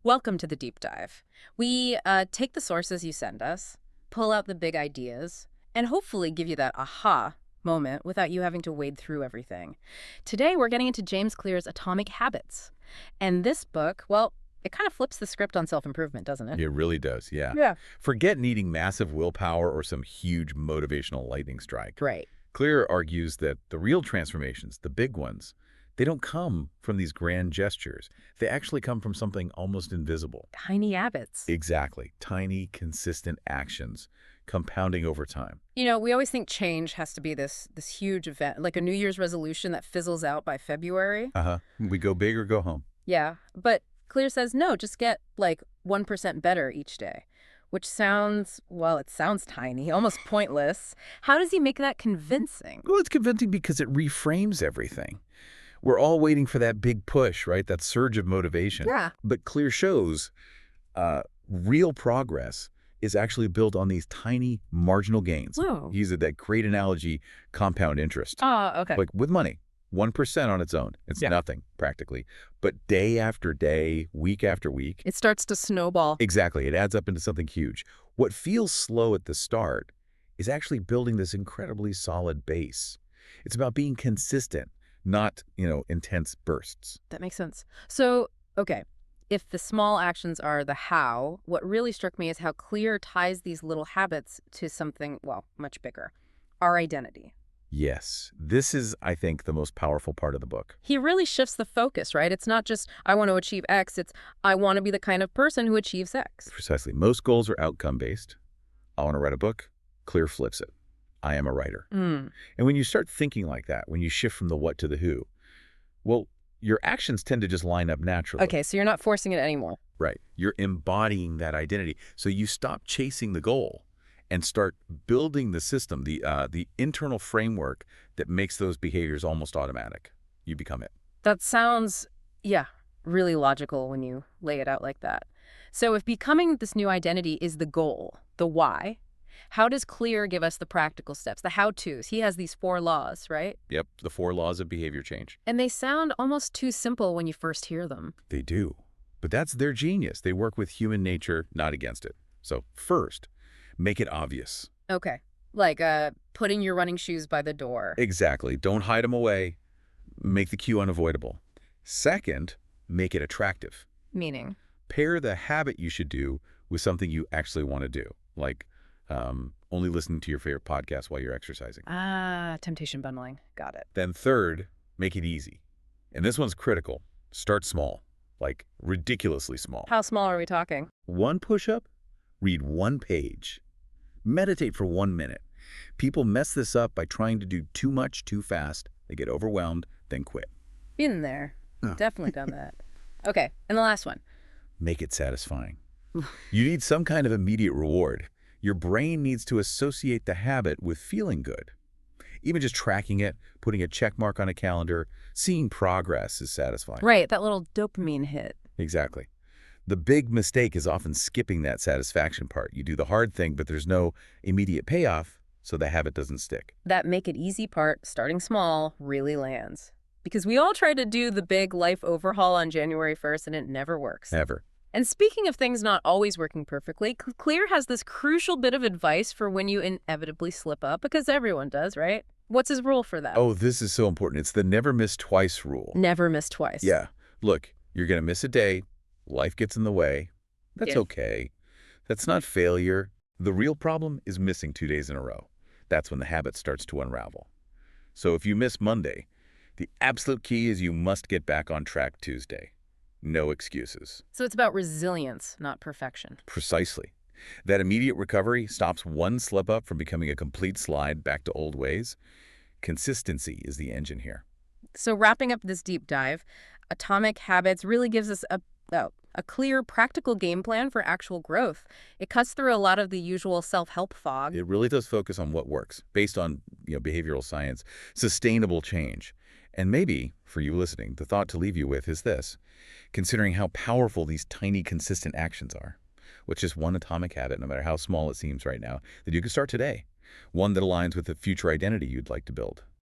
Welcome to the deep dive. We take the sources you send us, pull out the big ideas, and hopefully give you that aha moment without you having to wade through everything. Today, we're getting into James Clear's Atomic Habits. And this book, well, it kind of flips the script on self-improvement, doesn't it? It really does, yeah. Yeah. Forget needing massive willpower or some huge motivational lightning strike. Right. Clear argues that the real transformations, the big ones, they don't come from these grand gestures. They actually come from something almost invisible. Tiny habits. Exactly. Tiny, consistent actions compounding over time. We always think change has to be this huge event, like a New Year's resolution that fizzles out by February. We go big or go home. Yeah, but Clear says no, just get like 1% better each day, which sounds, well, it sounds tiny, almost pointless. How does he make that convincing? Well, it's convincing because it reframes everything. We're all waiting for that big push, right? That surge of motivation. Yeah. But Clear shows real progress is actually built on these tiny marginal gains. Whoa. He uses that great analogy, compound interest. Oh, okay. Like with money, 1% on its own. It's nothing, practically. But day after day, week after week. It starts to snowball. Exactly. It adds up into something huge. What feels slow at the start is actually building this incredibly solid base. It's about being consistent, not, intense bursts. That makes sense. So, okay, if the small actions are the how, what really struck me is how Clear ties these little habits to something, well, much bigger, our identity. Yes, this is, I think, the most powerful part of the book. He really shifts the focus, right? It's not just, I want to achieve X, it's, I want to be the kind of person who achieves X. Precisely. Most goals are outcome-based. I want to write a book. Clear flips it. I am a writer. Mm. And when you start thinking like that, when you shift from the what to the who, well, your actions tend to just line up naturally. Okay, so you're not forcing it anymore. Right. You're embodying that identity. So you stop chasing the goal and start building the system, the internal framework that makes those behaviors almost automatic. You become it. That sounds, yeah, really logical when you lay it out like that. So if becoming this new identity is the goal, the why, how does Clear give us the practical steps, the how-tos? He has these 4 laws, right? Yep, the 4 laws of behavior change. And they sound almost too simple when you first hear them. They do. But that's their genius. They work with human nature, not against it. So first, make it obvious. Okay, like putting your running shoes by the door. Exactly. Don't hide them away. Make the cue unavoidable. Second, make it attractive. Meaning? Pair the habit you should do with something you actually want to do, like only listening to your favorite podcast while you're exercising. Ah, temptation bundling. Got it. Then third, make it easy. And this one's critical. Start small, like ridiculously small. How small are we talking? 1 push-up, read 1 page. Meditate for 1 minute. People mess this up by trying to do too much too fast. They get overwhelmed, then quit. Been there. Oh. Definitely done that. Okay, and the last one. Make it satisfying. You need some kind of immediate reward. Your brain needs to associate the habit with feeling good. Even just tracking it, putting a check mark on a calendar, seeing progress is satisfying. Right, that little dopamine hit. Exactly. The big mistake is often skipping that satisfaction part. You do the hard thing, but there's no immediate payoff, so the habit doesn't stick. That make it easy part, starting small, really lands. Because we all try to do the big life overhaul on January 1st and it never works. Ever. And speaking of things not always working perfectly, Clear has this crucial bit of advice for when you inevitably slip up, because everyone does, right? What's his rule for that? Oh, this is so important. It's the never miss twice rule. Never miss twice. Yeah. Look, you're going to miss a day. Life gets in the way. That's okay. That's not failure. The real problem is missing 2 days in a row. That's when the habit starts to unravel. So if you miss Monday, the absolute key is you must get back on track Tuesday. No excuses. So it's about resilience, not perfection. Precisely. That immediate recovery stops one slip-up from becoming a complete slide back to old ways. Consistency is the engine here. So wrapping up this deep dive, Atomic Habits really gives us a clear, practical game plan for actual growth. It cuts through a lot of the usual self-help fog. It really does focus on what works, based on behavioral science, sustainable change. And maybe, for you listening, the thought to leave you with is this. Considering how powerful these tiny, consistent actions are, which is one atomic habit, no matter how small it seems right now, that you can start today. One that aligns with the future identity you'd like to build.